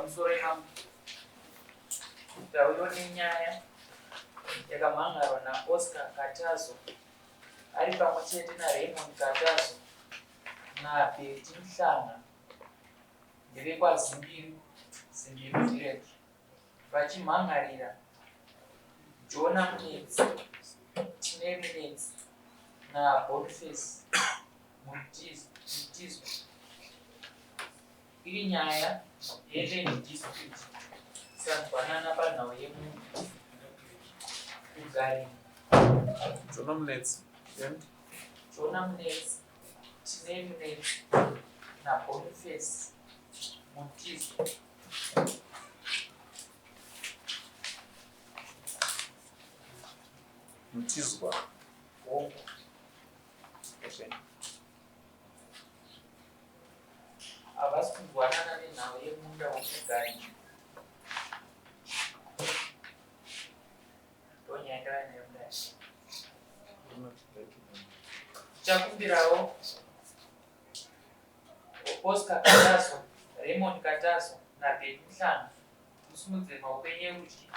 pamusoro pangu tauyo nenyaya yakamhangarwa naOscar Katazo ari pamwe chete naRaymond Katazo naBetty Mhlanga ndevekwaZimbiru Village vachimhangarira Jonah Munetsi, Tine Munetsi naBoniface Mutizwa. Iri nyaya yeLand Dispute sanzwanana panhau yemugari Jonah Munetsi, Tine Munetsi naBoniface Mutizwa. Mutizwa. Okay. Havasi kunzwanana nenhau yemunda womugari. Ndonyaya ndava nayo kudai. Tichakumbirawo Oscar Katazo, Raymond Katazo naBetty Mhlanga kusimudze maoko enyerudyi.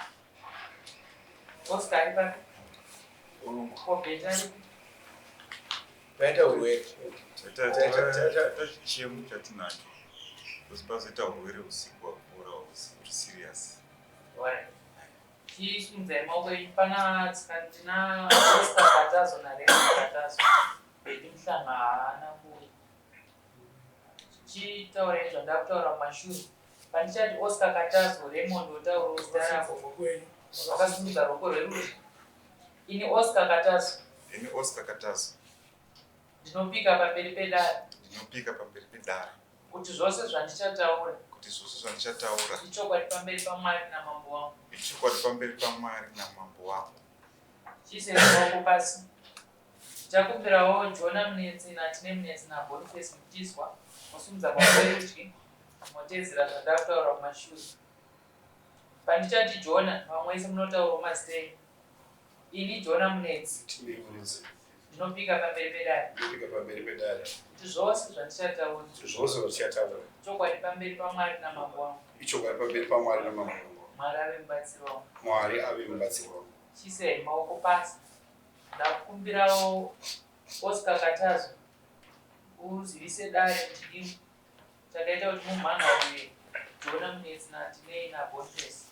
Oscar ari papi? Betty ari Baita urwere. Chiemo chatinacho. Kusipazoita urwere usiku wakura uri serious. Alright. Tisimudze maoko enyu pana tina Oscar Katazo naRaymond Katazo. Betty Mhlanga haana kuuya. Tichitaura nezvandakutaura mumashure. Pandichati Oscar Katazo, Raymond wotaurawo zita rako. Wakasimudza ruoko rwerudyi. Ini Oscar Katazo. Ini Oscar Katazo. Ndinopika pamberi pedare. Ndinopika pamberi pedare. Kuti zvose zvandichataura. Kuti zvose zvandichataura. Ichokwadi pamberi paMwari namambo wangu. Ichokwadi pamberi paMwari namambo wangu. Chiise ruoko pasi. Tichakumbirawo Jonah Munetsi naTine Munetsi naBoniface Mutizwa musimudza maoko erudyi motedzera zvandakutaura mumashure. Pandichati Jonah, vamwe vese munotaurawo mazita enyu. Ini Jonah Munetsi. Ndinopika pamberi pedare. Kuti zvose zvandichataura. Chokwadi pamberi paMwari namambo wangu. Mwari ave mubatsiri wangu. Chiisei maoko pasi. Ndakukumbirawo Oscar Katazo uzivise dare kuti chakaita kuti mumhangarire Jonah Munetsi naTine naBoniface.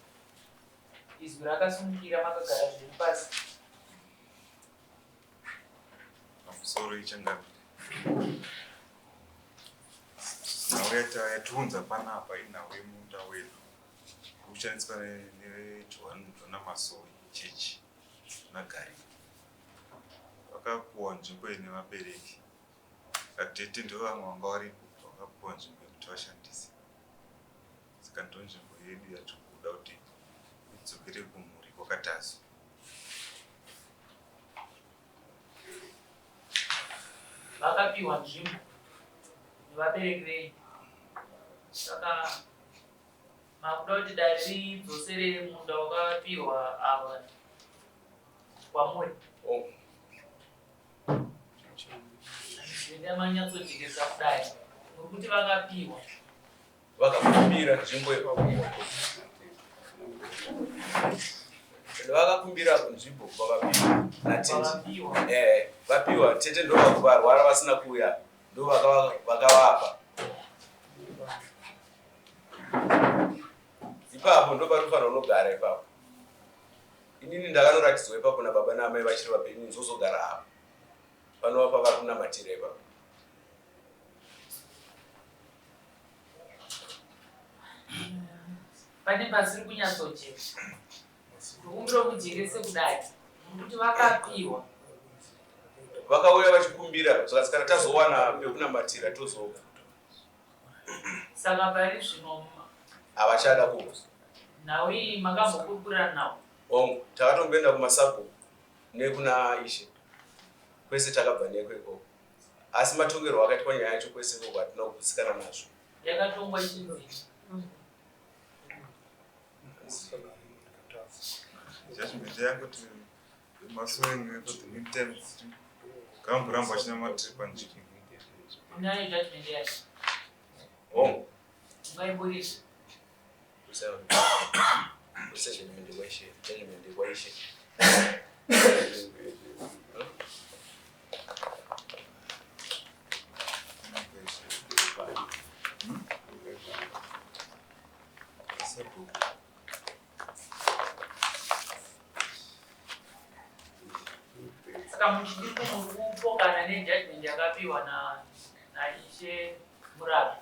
Izwi rakasimukira makagara zviri pasi. Pamusoro ichangamira. Nhau yatiunza panapa inhau yemunda wedu. Kushandiswa neJohn Masowe chechi nagari. Vakapuwa nzvimbo ine vabereki. Gatete ndovamwe vanga varipo vakapuwa nzvimbo yekuti vashandise. Saka ndo nzvimbo yedu yatikuda kuti idzokere kumhuri kwaKatazo. Vakapiwa nzvimbo nevabereki venyu. Saka makuda kuti dare ridzoserere munda wakapiwa ava kwamuri. Ndamanyatsodzikisa kudai. Nokuti vakapiwa. Vakakumbira nzvimbo yepakuwa. Vakakumbira nzvimbo vakapiwa naTete. Vapiwa Tete ndo varwara vasina kuuya ndo vakavapa. Ipapo ndo panofanira unogara ipapo. Inini ndakanорatidzwa ipapo nababa namai vachiri vapenyu nzozogara apo. Panova pavari kunamatira ipapo. Pane pasiri kunyatsocheka. Kumbiro kujekese kudai. Nokuti vakapiwa. Vakauya vachikumbira zvakasara tazowana pekunamatira tozoga. Saka pari zvino havachada kuuza. Nhau iyi makambokurukura nhau. Takatomboenda kumasago nekuna Ishe. Kwese takabva nekweko. Asi matongerwo akaitwa nyaya yacho kwese koko hatina kugutsikana nazvo. Yakatongwa chinzi. Judgment yangu kuti Masowe ngekuti midterms kamburamba achina matrip panjiki. Unayo judgment yake. Oh. Ngaiburisi. kusema kwese judgment kwa ishe saka muchidiko mupokana nejudgment yakapiwa na ishe murabi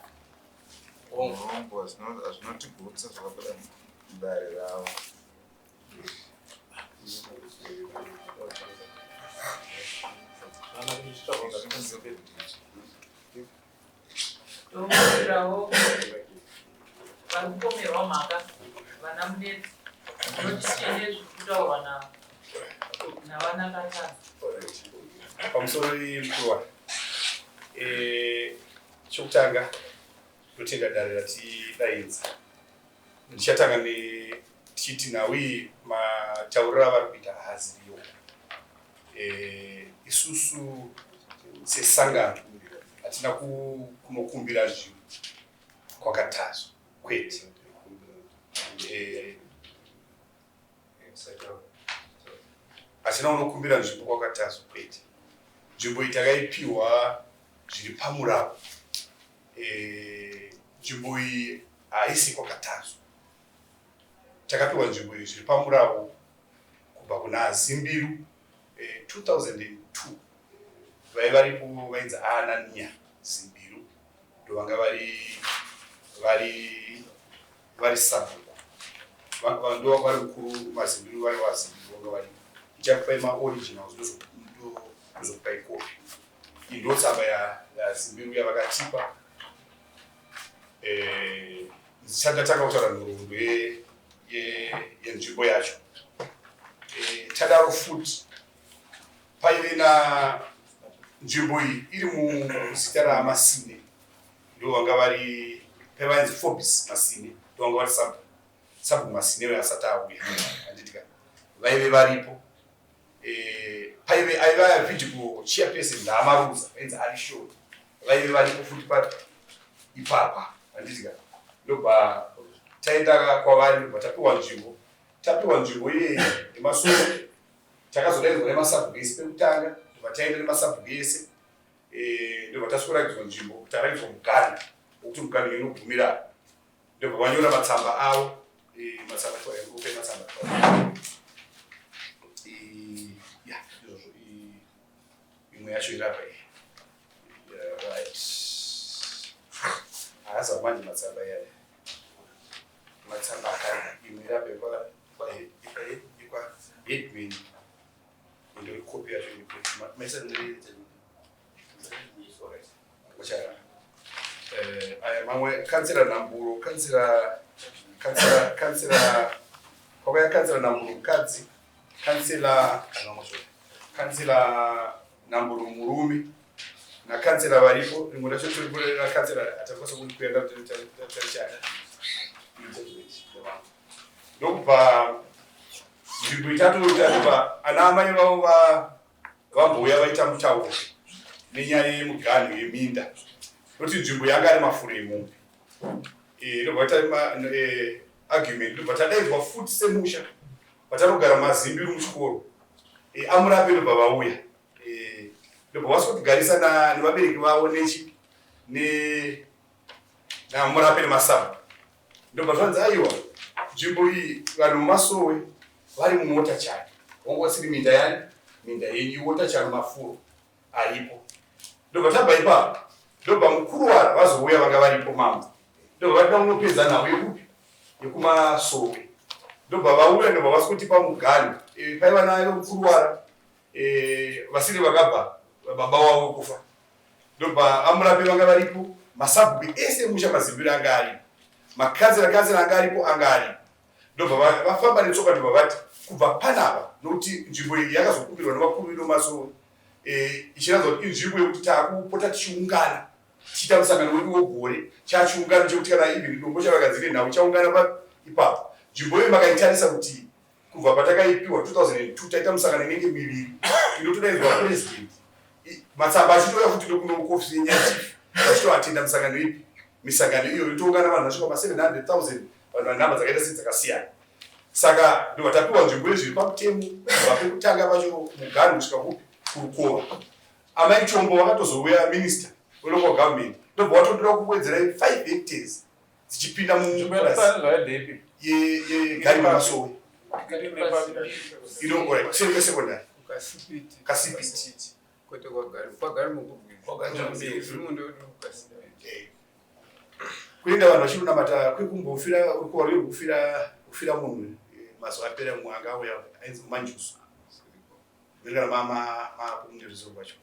Urombo hazvinotigutsa zvakabuda mudare ravo. tomuirawo vari kupomerwa mhaka vana mudetsi notitende zviri kutaurwa navana katatu pamusoro imupiwa chokutanga totenda dare ratidaidza. Ndichatanga tichiti nawi matauriro avari kuita haaziviwo. Isusu sesangano hatina kunokumbira zvinhu kwakatazwa kwete. Hatina kunokumbira nzvimbo kwakatazwa kwete. Nzvimbo iyi takaipiwa zviri pamuravo. Nzvimbo iyi haisi kwakatazwa. Takapiwa nzvimbo iyi zviri pamuravo kubva kuna Zimbiru 2002. Varipo vainzi Anania Zimbiru ndovanga vari sabhuku. Ndo vari mukuru maZimbiru vari waZimbiru vanga vari. Ichakupai maoriginals ndozokupai kopi. Iyi ndo tsamba yaZimbiru yavakatipa. Ndatanga kutaura nhoroondo yenzvimbo yacho. Tadaro futi paive na nzvimbo iyi iri muzita raMasine ndovanga vari paivanzi Forbes Masine ndovanga vari sabhuku Masine asati auya handitika vaive varipo. Paive aiva vigil chairperson ndaamaruza vainzi Arishori vaive varipo futi ipapa handitika ndobva taenda kwavari ndobva tapiwa nzvimbo iyeyi nemasoro. Takazodaidzwa nemasabhuku ese pekutanga ndobva taenda nemasabhuku ese ndobva tasweragidzwa nzvimbo kuti aragidzwa mugani wokuti mugani inogumira ndobva vanyora matsamba avo matsamba twayangope matsamba izvozvo imwe yacho irapa right haasa manje matsamba yaya matsamba akana imwe irapa ikwa Edwin ndo ikopi yacho mamwe kansela Namburo kwakaya kansela Namburo mukadzi kansela Namburo murume nakansela varipo rimwe racho tirikurera kansela atakwanisa kuenda tarichana ndokubva nzvimbo itatoitativa ana amai vavo vambouya vaita mutauro nenyaya yemuganhu yeminda noti nzvimbo yanga ari mafuro emombe. Ndobva taita argument ndobva tadaidzwa futi semusha vatanogara Mazimbiru muchikoro amurape ndobva vauya ndobva vasikotigarisa nevabereki vavo namurape nemasabhu ndobva zvanzi aiwa nzvimbo iyi vanhu mumasowe vari mumota chani wangosiri minda yani minda yenyu wota chani mafuro aripo ndobva tabva ipapo ndobva mukuru waro vazouya vanga varipo mambo ndobva vatida kunopedza nhau yekupi yekumasowe ndobva vauya ndobva vasikotipa mugani paiva nayo mukuru wara vasiri vakabva baba wavo kufa ndobva amurape vanga varipo masabhuku ese musha Mazimbiru anga aripo makanzela anga aripo anga aripo ndobva vafamba netsoka ndobva vati kubva panapa nokuti nzvimbo iyi yakazokumbirwa nevakuru venomasowe ichiratidza kuti inzvimbo yekuti taakupota tichiungana tichiita musangano wedu wegore chachiungano chekuti kana even dombo chavagadzire nhau chaungana ipapo. Nzvimbo iyo makaitarisa kuti kubva patakaipiwa 2002 taita musangano inenge miviri inotodaidzwa president matsamba achitouya futi nekunoofisi yenyati achitoatenda musangano ipi misangano iyo itoungana vanhu vasvika pa 700,000 vanhu vanhamba dzakaita sedzakasiyana. Saka ndo vatapiwa nzvimbo izvi zviri pamutemo vapekutanga vacho mugano kusvika kupi kurukova. Amai Chombo vakatozouya minista welocal government ndobva watondora kuwedzerai 5 hectares dzichipinda mupurasi yegari masowe ino seri kwesecondary kasipiti kwete kwagari mukubwiri kuenda vanhu vachirunamata kwekumbofira urukova rwuri kufira munhu mazuva apera mwanga auya ainzi Manjusu ndikana makumundirizo kwacho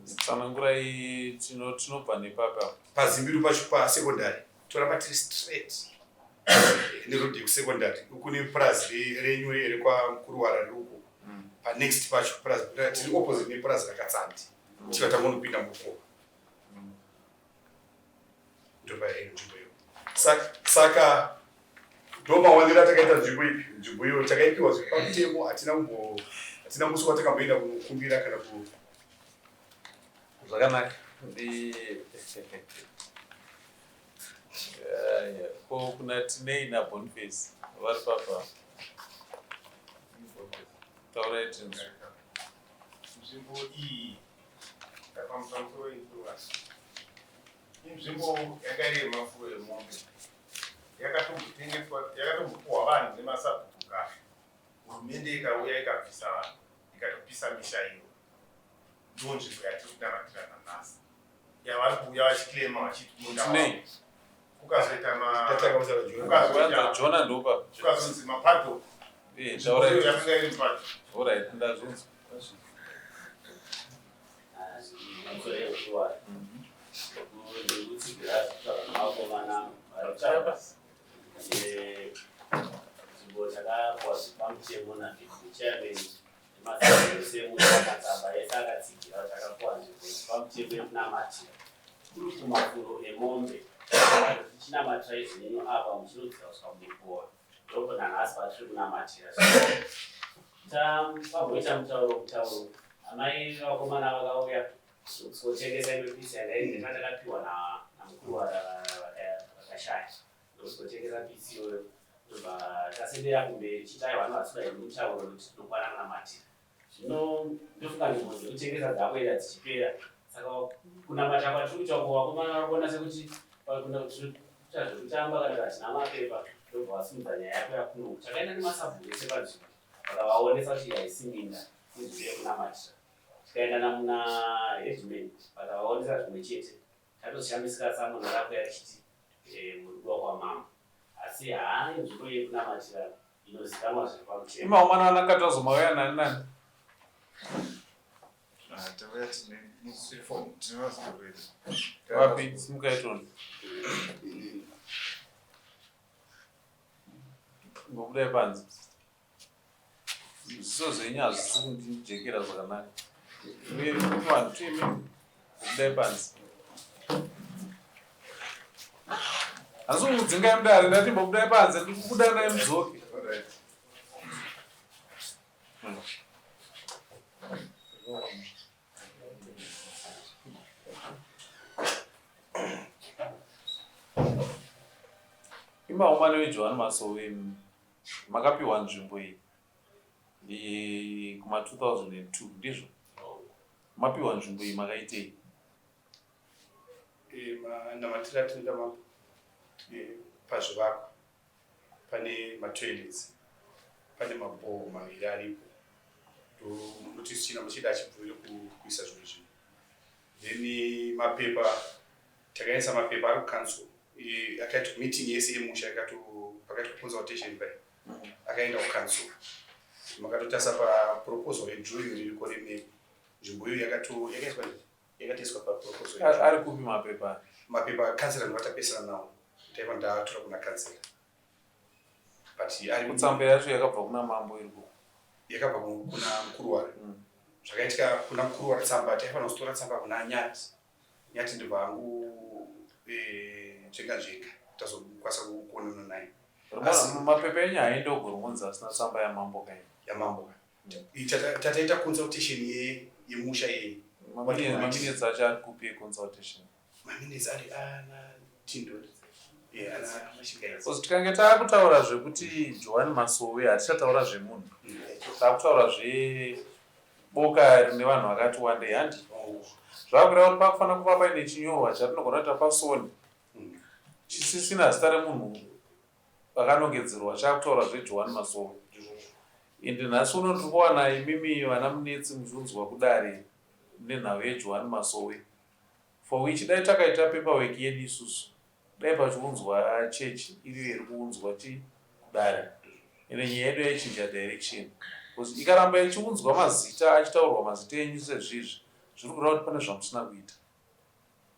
tsanangurai tinobva nepapa pazimbiru pacho pasecondary toramba tiri straight nerode yekusecondary kune purazi renyu rekwamkuruwara riri uko panext pacho purazi tiri opposite nepurazi rakatsandi tikatanga unopinda murukova ndopaino nzvimbo iyo. Saka ndomawanira takaita nzvimbo ipi nzvimbo iyo takaipiwa pamutemo hatina musi watakamboenda kunokumbira kana zvakanaka ko kuna Tinei naBoniface vari papa taurai tinzwi nzvimbo iyi yapamusoro influence inzvimbo yakairema mafuo emombe yakatombopuwa vanhu nemasabhuku kare hurumende ikauya ikabvisa vanhu ikatopisa misha iyo ndo nzvimbo yatiri kunamatira nanhasi yavari kuuya vachiclema vachiti Tinei ukazojona ndopa ukazonzi mapato taurai yakanga iri mupato alright ndazvinzwa nzvimbo takapuwa pamutemo nachairman emasemusematsamba ese akatsigira takapuwa nzvimbo pamutemo yekunamatira kuri kumafuro emombe tichinamatira izvinino apa muchinodzira kusvika munepuwa ndoko nanhasi patiri kunamatira pamboita mutauro amai vakomana vakauya kuzotengesa imepisi yandainge takapiwa namukuru vakashaya ndokuzotengesa pisi iyoyo ndobva tasendera kumberi chitai vanhu vasudai nemutauro nokuti tinokwana kunamatira zvino ndofunga nzvimbo dzekutengesa dzakuenda dzichipera saka kunamata kwatiri kuita uko vakomana vari kuona sekuti kuita zvekutamba kana vachina mapepa ndobva vasimudza nyaya yako yakunoku takaenda nemasabhuku ese panzvimbo vakavaonesa kuti yaisiminda inzvimbo yekunamatira tikaenda namuna hedgman vakavaonesa zvimwe chete tatoshamisika samunhu arakuya tichiti murudiwa kwamama asi nzvimbo yekunamatira inozikanwa zviri pamutemo imaumana anakatazomauya nani nani vapi simukaitoni ngokudai panzi zviso zvenyu hazvisi kundijekera zvakanaka vanhu tuime ngokudai panzi hanzi umudzingai mudare ndati mbokudai panzi ndikubuda nai mudzoke imaumane weJohn Masowe makapiwa nzvimbo iyi kuma 2002 ndizvo mapiwa nzvimbo iyi makaitei namatira tinoita mambo pazvivakwa pane matoilets pane mabhoo maviri aripo noti tichina muchida achibvire kuisa zvinhu zvinhu then mapepa takaisa mapepa ari kucancel akaita meeting yese yemusha pakati consultation pai akaenda kucancel makatotasa paproposal yedrawing ririko remap nzvimbo iyo yakatoiswa paproposal ari kupi mapepa kansela ndivatapesana nawo taiva ndatora kuna kansela but kutsamba yacho yakabva kuna mambo iriko yakabva kuna Mkuruware zvakaitika kuna Mkuruware tsamba taifanira kutora tsamba kuna nyati ndibva hangu zvenga tazokwanisa kuonana naye mapepa enyu haindogorunza asina tsamba yamambo kai yamambo tataita consultation yemusha maminitsi acho ari kupi consultation maminitsi ari ana tindori Kozi tikange taakutaura zvekuti Joan Masowe hatichataura zvemunhu. Taakutaura zveboka rine vanhu vakati wandei handi. Zvakureva kuti pakufanira kuva paine chinyorwa chatinogona kuita pasoni chisisina zita remunhu vakanongedzerwa chaakutaura zveJoan Masowe. Ende nhasi uno tiri kuwana imimi vana munetsi muchiunzwa kudare nenhau yeJoan Masowe, for which dai takaita paperwork yedu isusu dai pachiunzwa chechi iriyo iri kuunzwa chidare ende nyaya yedu yaichinja direction. Because ikaramba ichiunzwa mazita achitaurwa mazita enyu sezvizvi zviri kureva kuti pane zvamusina kuita.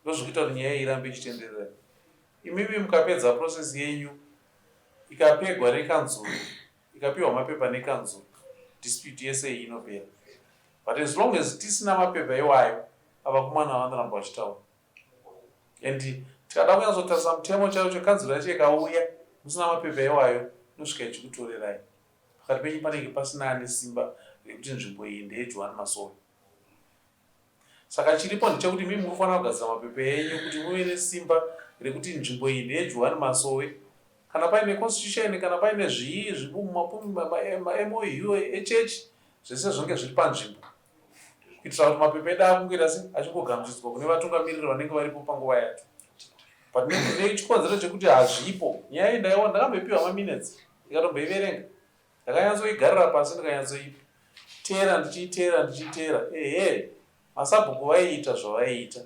Ndozvikuita kuti nyaya irambe ichitenderera. Imimi mukapedza process yenyu ikapegwa nekanzuru ikapiwa mapepa nekanzuru, dispute yese iyi inopera. But as long as tisina mapepa iwayo avakomana vanoramba vachitaura. And tikada kunyatsotarisa mutemo chacho kanzuru yacho ikauya musina mapepa iwayo inosvika ichikutorerai. Pakati penyu panenge pasina ane simba rekuti nzvimbo iyi ndeyeJoan Masowe. Saka chiripo ndechekuti mimi munofanira kugadzira mapepa enyu kuti muve nesimba rekuti nzvimbo iyi ndeyeJoan Masowe. Kana paine constitution, kana paine zvii MOU echechi zvese zvinge zviri panzvimbo kuitira kuti mapepa edu akungoita sei achingogamuchidzwa kune vatungamiriri vanenge varipo panguva yacho. But nechikonzero chekuti hazvipo nyaya iyi ndakambopiwa maminutes ndikatomboiverenga, ndakanyatsoigarira pasi ndikanyatsoiteera ndichiiteera masabhuku vaiita zvavaiita,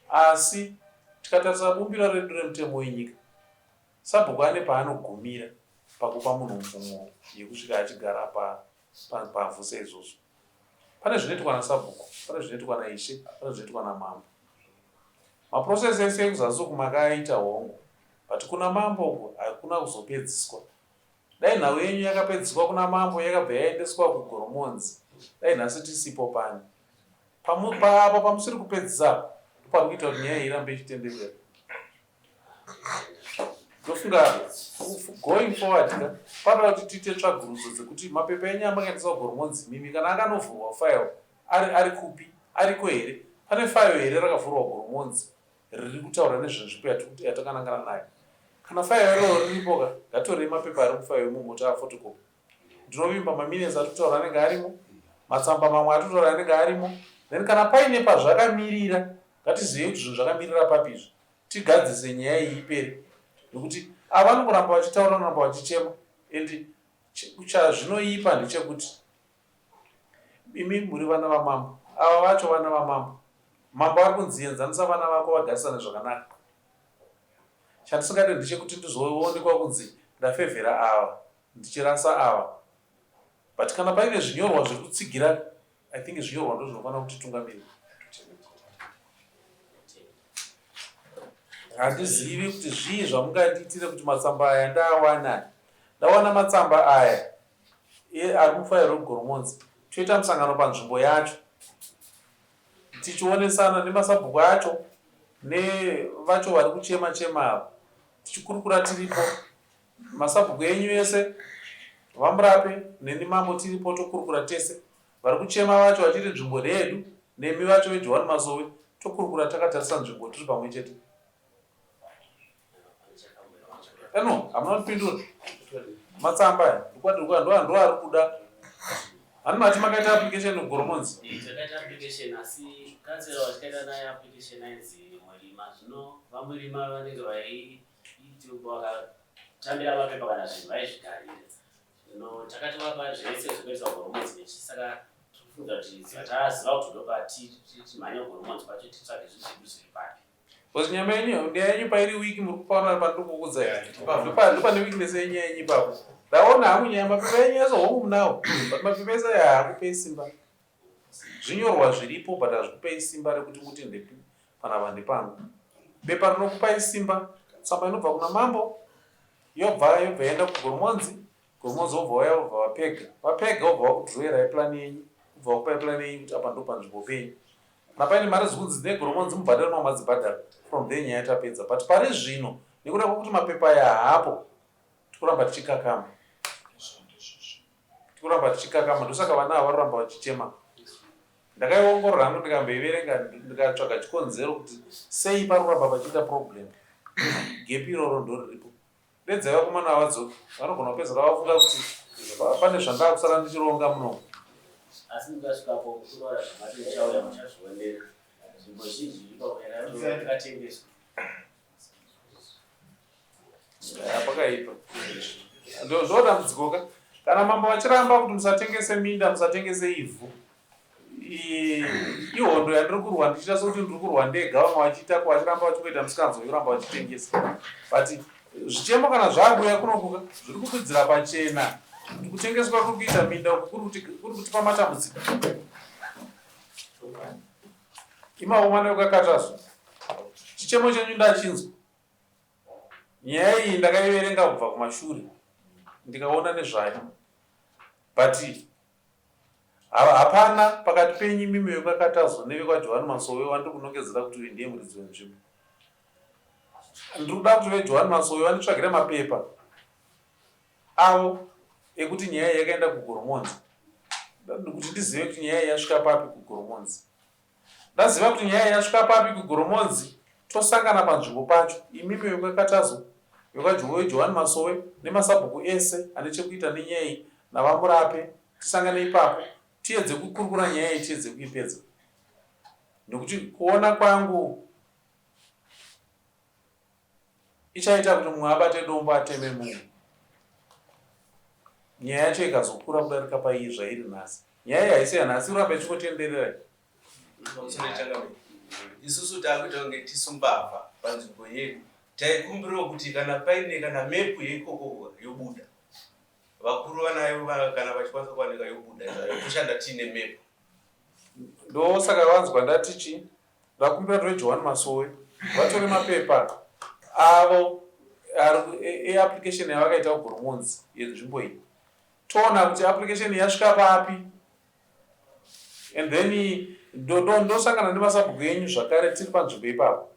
asi tikatarisa bumbiro redu remutemo wenyika sabhuku ane paanogumira pakupa munhu mvumo yekusvika achigara pavhu seizvozvo. Pane zvinoitwa nasabhuku, pane zvinoitwa naishe, pane zvinoitwa namambo. Maprocess ese ekuzasi uku makaita hongu, but kuna mambo hakuna kuzopedziswa. Dai nhau yenyu yakapedziswa kuna mambo yakabva yaendeswa kuGoromonzi, dai nhasi tisipo pani. Apa pamusiri kupedzisa pari kuita kuti nyaya irambe ichitenderera. Ndofunga going forward panoda kuti tiite tsvagurudzo dzekuti mapepa enyu amakaendeswa kuGoromonzi mimi kana akanovhurwa file ari kupi, ariko here, pane file here rakavhurwa kuGoromonzi riri kutaura nezvezvipo yatakanangana nayo. Kana file iroro riripo ngatorei mapepa ari mufile imomo taafotocopy. Ndinovimba maminutes atitaura anenge arimo, matsamba mamwe atitaura anenge arimo. Then kana paine pazvakamirira ngatizive kuti zvinhu zvakamirira papizvi tigadzise nyaya iyi ipere. Nokuti ava vanongoramba vachitaura noramba vachichema, and chazvinoipa ndechekuti imi muri vana vamambo, ava vacho vana vamambo. Mambo ari kunzienzanisa vana vako vagarisane zvakanaka. Chandisingade ndechekuti ndizoonekwa kunzi ndafevhera ava ndichirasa ava. But kana paine zvinyorwa zviri kutsigira, I think zvinyorwa ndo zvinofanira kutitungamirira. Handizivi kuti zvii zvamungandiitire kuti matsamba aya ndawana matsamba aya ari mufile reGoromonzi, toita musangano panzvimbo yacho tichionesana nemasabhuku acho nevacho vari kuchema ava, tichikurukura tiripo, masabhuku enyu ese vamurape neni mambo tiripo tokurukura tese, vari kuchema vacho vachiri nzvimbo redu nemi vacho veJoan Masowe tokurukura takatarisa nzvimbo tiri pamwe chete. No, hamuna kupindura matsamba ndo ari kuda. Hani mati makaita application kuGoromonzi? Takaita application asi kansela wachikaita naye application ainzi Mwelima. Zvino vaMwelima vanenge vakatambira mapepa kana zvinhu vaizvigarira. Zvino takati vapa zvese zvinoitwa kuGoromonzi nechi, saka tinofunga kuti taaziva kuti ndopa timhanye kuGoromonzi kwacho titsvage zvinhu zvedu zviri papi. Because nyama yenyu pairi wiki muri kupaona pandokukudza ndopane weakness yenyu yenyu ipapo. Ndaona hangu nyaya mapepa enyu ese hongu munawo, but mapepa ese aya haakupei simba. Zvinyorwa zviripo but hazvikupei simba rekuti muti ndepi panapa ndepangu. Bepa rinokupai simba, tsamba inobva kuna mambo yobva yaenda kuGoromonzi, Goromonzi wobva vapega wobva vakudhirowerai plani yenyu, wobva vakupai plani yenyu kuti apa ndo panzvimbo penyu. Napaine mari zikunzi neGoromonzi mubhadhara nomadzibhadhara from there nyaya tapedza. But pari zvino nekuda kwekuti mapepa aya haapo, tikuramba tichikakama, ndosaka vana ava varoramba vachichema. Ndakaiongorora hangu ndikamboiverenga ndikatsvaga chikonzero kuti sei pari kuramba pachiita problem. gepi iroro ndo riripo. Dedzai vakomana vadzoka vanogona kupedzera vafunga kuti pane zvandava kusara ndichironga muno. Asi mukasvikapo kurora zvamatenchauya muchazvionera nzvimbo zhinji ikatengeswa pakaipa ndo dambudziko. Kana mambo vachiramba kuti musatengese minda, musatengese ivhu, ihondo yandiri kurwa ndichita sokuti ndiri kurwa ndega, vamwe vachiita vachiramba vachikuita musikanzwa kuramba vachitengesa. But zvichemo kana zvakuya kunokuka zviri kukwidzira pachena kuti kutengeswa kuri kuita minda kuri kutipa matambudziko. Imaomana ukakatazvo chichemo chenyu ndachinzwa. Nyaya iyi ndakaiverenga kubva kumashure ndikaona nezvayo, but hapana pakati penyu mimi vekakatazwa nevekwaJohani Masowe wandiri kunongedzera kuti uyu ndiye muridzi wenzvimbo. Ndiri kuda kuti veJohani Masowe vanditsvagire mapepa avo ekuti nyaya iyi yakaenda kuGoromonzi, kuti ndizive kuti nyaya iyi yasvika papi kuGoromonzi. Ndaziva kuti nyaya iyi yasvika papi kuGoromonzi, tosangana panzvimbo pacho, imimi vekakatazwa veJohani Masowe nemasabhuku ese ane chekuita nenyaya iyi navamurape, tisangane ipapo tiedze kukurukura nyaya iyi, tiedze kuipedza. Nokuti kuona kwangu ichaita kuti mumwe abate dombo ateme mumwe. Nyaya yacho ikazokura kudarika paiyi zvairi nhasi. Nyaya iyi haisi yanhasi, uramba ichikotenderera. Isusu takuita kunge tisu mbavha panzvimbo yedu. Taikumbirawo kuti kana paine kana mepu yeikoko yobuda, vakuru vanayo kana vachikwanisa kuwanika yobuda, toshanda tiine mepu. Ndosaka vanzwa ndatichi ndakumbira kuti veJohani Masowe vatore mapepa avo application yavakaita kuGoromonzi yenzvimbo iyi, toona kuti application yasvika papi, and then ndosangana nemasabhuku enyu zvakare tiri panzvimbo ipapo,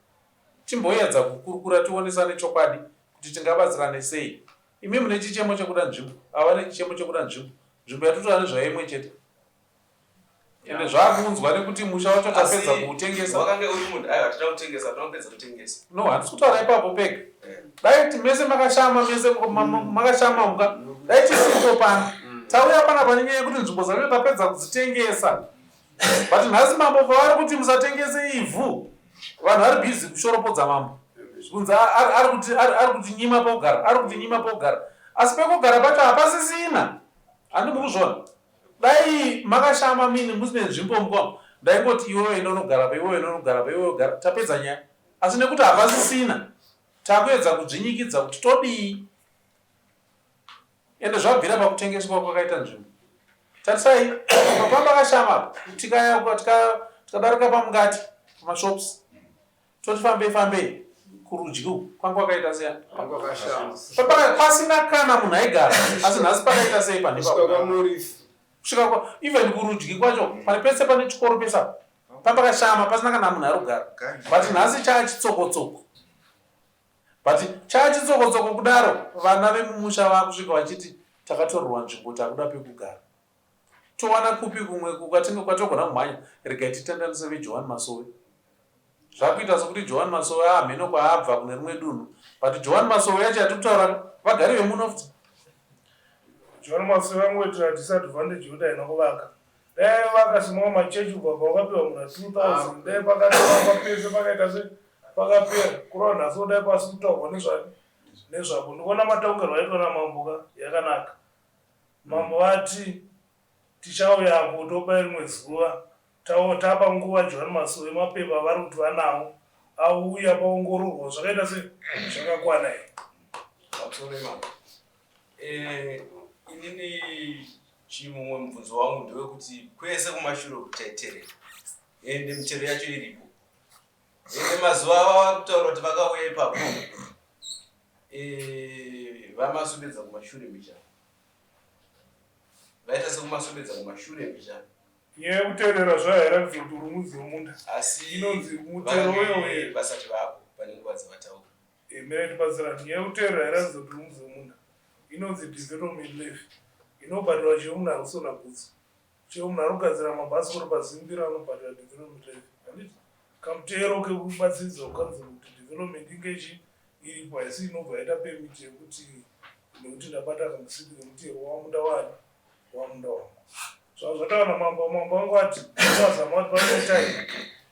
timboedza kukurukura tionesane chokwadi kuti tingabatsirane sei. Imi mune chichemo chekuda nzvimbo, ava nechichemo chekuda nzvimbo, nzvimbo yatotora nezvaimwe chete. Ende zvakunzwa nekuti musha wacho tapedza kuutengesa. Wakange uri munhu aiwa tinoda kutengesa, tinopedza kutengesa. No, handisi kutaura ipapo pega. Dai mese makashama, mese makashama muka, dai tisipo pano. Tauya pana panyaya yekuti nzvimbo dzacho tapedza kudzitengesa. But nhasi mambo pavari kuti musatengese ivhu, vanhu vari busy kushoropodza mambo. Kunzi ari kuti nyima pogara, ari kuti nyima pogara. Asi pekugara pacho hapasisina. Handimukuzvona. Dai makashama mini musine nzvimbo mukoma, ndaingoti iwewe enda unogara pa, iwewe enda unogara pa, iwewe ugara, tapedza nyaya. Asi nekuti hapasisina, takuedza kudzvinyikidza kuti todii. Ende zvabvira pakutengeswa kwakaita nzvimbo. Tarisai, pamba kashama, tikadarika pamungati, pamashops, totifambe kurudyi kwanga kwakaita sei? Pasina kana munhu aigara, asi nhasi pakaita sei kusvika even kurudyi kwacho pane pese pane chikoro pesa pamba kashama, pasina kana munhu ari kugara. But nhasi chaachitsokotsoko, kudaro vana vemumusha vakusvika vachiti takatorerwa nzvimbo takuda pekugara. Towana kupi kumwe kukatinge kwatogona kumhanya, regai titendanise veJohani Masowe. Zvakuita sokuti Johani Masowe mheno kwaabva kune rimwe dunhu, but Johani Masowe yacho yatikutaura vagari vemuno. Johani Masowe vangoitira disadvantage yekuti haina kuvaka. Dai vakasimwa machechi kubva pavakapiwa muna 2000, dai pakatoa pese pakaita se pakapera. Kurava nhasi dai pasi kutaurwa nezvapo. Ndikuona mataungerwo aitwa namambo yakanaka. Mambo vati tichauya apo topa rimwe zuva. Tapa nguva Johani Masowe mapepa vari kuti vanawo auya paongororwa zvakaita se zvakakwana here. Inini chimumwe mubvunzo wangu ndewekuti kwese kumashure kutaiterera ende michero yacho iripo. Ende mazuva ava kutaura kuti vakauya ipapo vamasubedza kumashure mbichana, vaita sekumasubedza kumashure mbichana. Nyaya yekuteerera zvayaratidza kuti uri mudzi wemunda. Asi inonzi mutero wewe basati vapo pane nguva dzavataura. Ndinotibatsira nyaya yekuteerera yaratidza kuti uri mudzi wemunda. Inonzi development levy. Inobhadhirwa chemunhu akusona bhutsu. Chemunhu anogadzira mabhasikoro pazimbira anobhadhira development levy. Handiti kamutero kekubatsiridza kukanzira kuti development inge iripo asi inobva yaita pemiti yekuti nekuti ndabata kamusikire mutero wamunda wani wamunda wangu so zvataona mambo wangu ati azama kuti pane time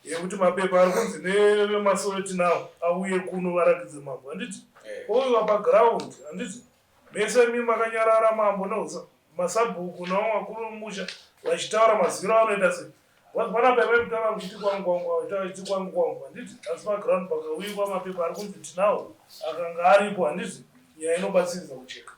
yekuti mapepa ari kunzi nemasowe tinawo auye kuno varakidze mambo handiti oiwa paground handiti mese mi makanyarara mambo masabhuku nawo makuru mumusha vachitaura maziviro anoita sei pana pepa mutanga muchiti kwangu handiti asi paground pakauyikwa mapepa ari kunzi tinawo akanga aripo handiti nyaya inobatsiridza kucheka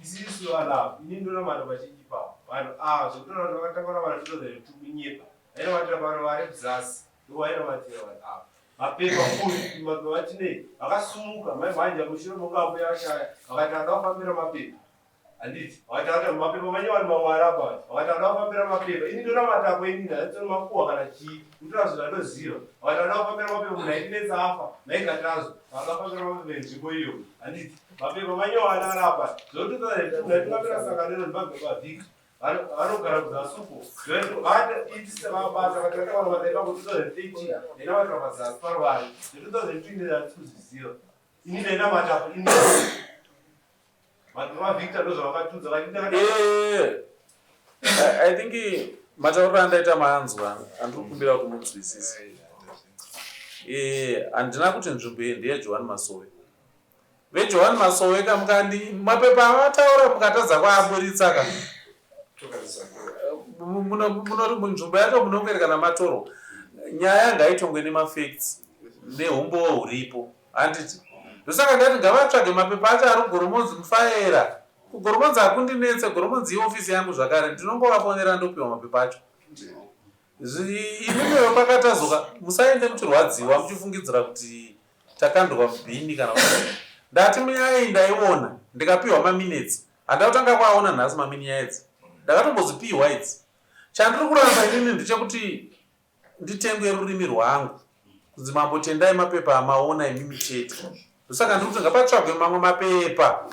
isisu ala inindona mara vachiipa vanhu zvekutona kuti vakatangana vana tuminyepa aina vatira vanhu vari kuzasi iwaina vatira vanhu mapepa kuri vatinei vakasumuka maimhanja mushure mokabuya ashaya vakati anda vafambira mapepa handiti vakati mapepa manye vanhu mawarapa vakati anda vafambira mapepa inindona matapo inina atino makuwa kana chii kutora zvinhu andoziva vakati anda vafambira mapepa munhu aitinetsa afa maikatazo vakafambira mapepa enzvimbo iyo handiti mapepa manyowana arapa zvotoatingapera sanganiro ndibabve pavhiki vanogara kuzasupo itisevabasa vatakatawana mapepa ku2018 nena vatira pazasi paruvari ze2020 atikuziziva ini nena matapo ini mavhictor ndozvavakatudza I think matauriro andaita maanzwa andiri kukumbira kuti munzwisise handina kuti nzvimbo iyi ndeyeJohani Masowe veJohani Masowe kamukandi mapepa avataura mukatadza kuaburitsa ka munzvimbo yacho munongoerekana matoro nyaya ngaitongwe nemafacts neumbo huripo handiti ndosaka ndati ngavatsvage mapepa acho ari kugoromonzi mufaera kugoromonzi hakundinetse goromonzi iofisi yangu zvakare ndinongovafonera ndopiwa mapepa acho imimewo pakatazoka musaende muchirwadziwa muchifungidzira kuti takandwa mubhini kana ndati minyaya ndaiona ndikapiwa maminitsi handina kutanga kwaona nhasi maminyaya idzi ndakatombozipiwa idzi chandiri kuramba inini ndechekuti nditengwe rurimi rwangu kunzi mambo tendai mapepa amaona imimi chete ndosaka ndiri kuti ngapatsvagwe mamwe mapepa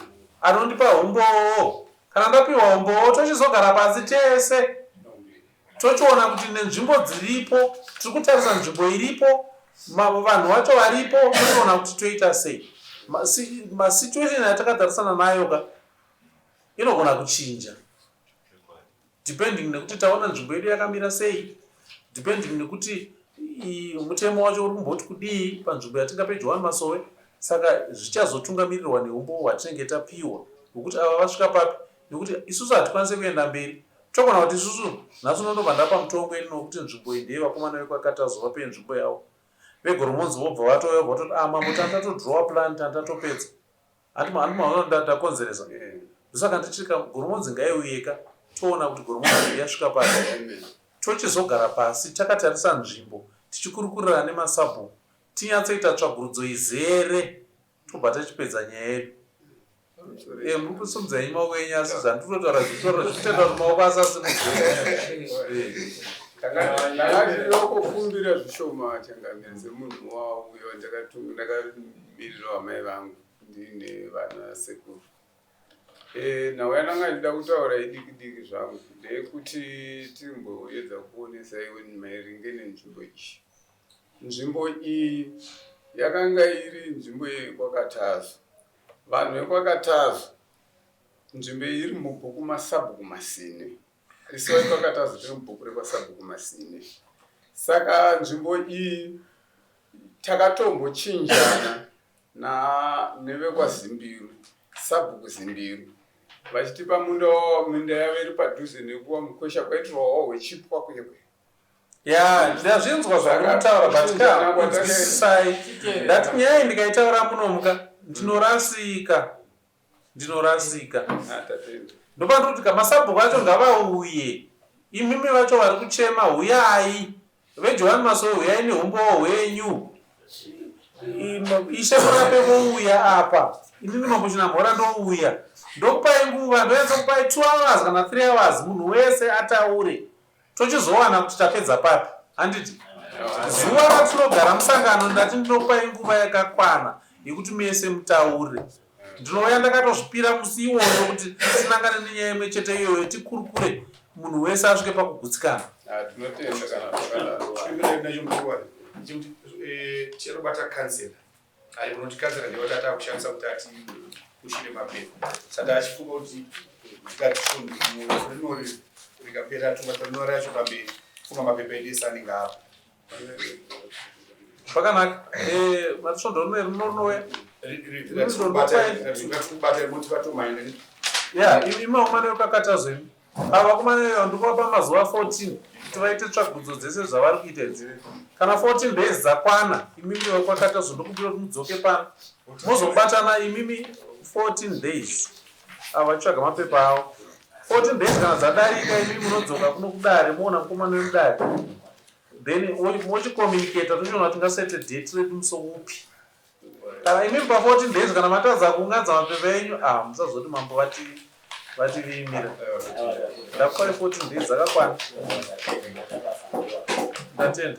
anondipa hombowo kana ndapiwa hombowo tochizogara pasi tese tochiona kuti nenzvimbo dziripo tiri kutarisa nzvimbo iripo vanhu vacho varipo tochiona kuti toita sei masituation yatakatarisana nayo ka inogona kuchinja depending nekuti taona nzvimbo yedu yakamira sei depending nekuti mutemo wacho uri kumboti kudii panzvimbo yatingape Johani Masowe saka zvichazotungamirirwa neumbo hwatinenge tapiwa nokuti ava vasvika papi nekuti isusu hatikwanise kuenda mberi togona kuti isusu nhasi unondobva ndapa mutongo ino nokuti nzvimbo iyi ndeyevakomana vekwakatazova penzvimbo yavo vegoromonzi vobva vatouya vatoti mambo tandatodrowa plan tandatopedza handimaondakonzeresa ndosaka ndichika goromonzi ngaiuyeka toona kuti goromonzi yasvika pasi tochizogara pasi takatarisa nzvimbo tichikurukurirana nemasabhuku tinyatsoita tsvagurudzo izere tobva tachipedza nyaya yedu muri kusumudza maoko enyu asi zvandirotaura zvitoro zvitenda kuti maoko ndakatokumbira zvishoma changamira semunhu wauyo ndakamirira vamai vangu ndine vana sekuru nhau yananga ndida kutaura idiki zvangu ndeyekuti tirimboedza kuonesa iwe maringe nenzvimbo iyi nzvimbo iyi yakanga iri nzvimbo yekwakatazo vanhu vekwakatazo nzvimbo iyi iri mubhuku masabhuku masine isiwa yekwakatazo tiri mubhuku rekwasabhuku masine saka nzvimbo iyi takatombochinjana nevekwaZimbiru sabhuku Zimbiru vachitipa minda yavo iri padhuze nekuwa mukwesha kwaitirwawo hwechipwa kunyekwe ndazvinzwa zvakuritaura batinganzwisisai ndati nyaya ndikaitaura munomuka ndinorasika ndopandiri kuti kamasabhuku acho ngavauye imimi vacho vari kuchema huyai veJohani Masowe huyai nehumbowo hwenyu ishe murape vouya apa inini mambochina mhora ndouya ndokupai nguva ndoenza kupai 2 hours kana 3 hours munhu wese ataure tochizowana kuti tapedza papi handiti zuva ratinogara musangano ndati ndinokupai nguva yakakwana yekuti mese mutaure ndinouya ndakatozvipira musi iwoyo kuti tinangane nenyaya imwe chete iyoyo tikurukure munhu wese asvike pakugutsikana Tinotenda kana zvakadaro. Chimwe nacho mukuru chekuti chero bata kansela. Ari kunoti kansela ndiyo tata kushandisa kuti ati kushire mapepa. Saka achifunga kuti tikati shungu rinori rikapera tunga racho pamberi. Funga mapepa edesa anenge apo. Zvakanaka. Matsvondo rinonowe. Rinobata motivatomanya. Ya, imwe umane ukakatazvemi. Ava kumane ndikuvapa mazuva 14 kuti vaite tsvagudzo dzese zvavari kuita idzi. Kana 14 days dzakwana, imimi wakakatazvo ndokubira kuti mudzoke pano. Mozobatana imimi 14 days. Ava tsvaga mapepa avo. 14 days kana dzadarika imimi munodzoka kuno kudare muona mukomana wemudare. Then mochicommunicate tochiona kuti ngasete date redu muso upi. Kana imimi pa 14 days kana matadza kuunganidza mapepa enyu, musazoti mambo vativiimira. Ndakupa 14 days dzakakwana. Ndatenda.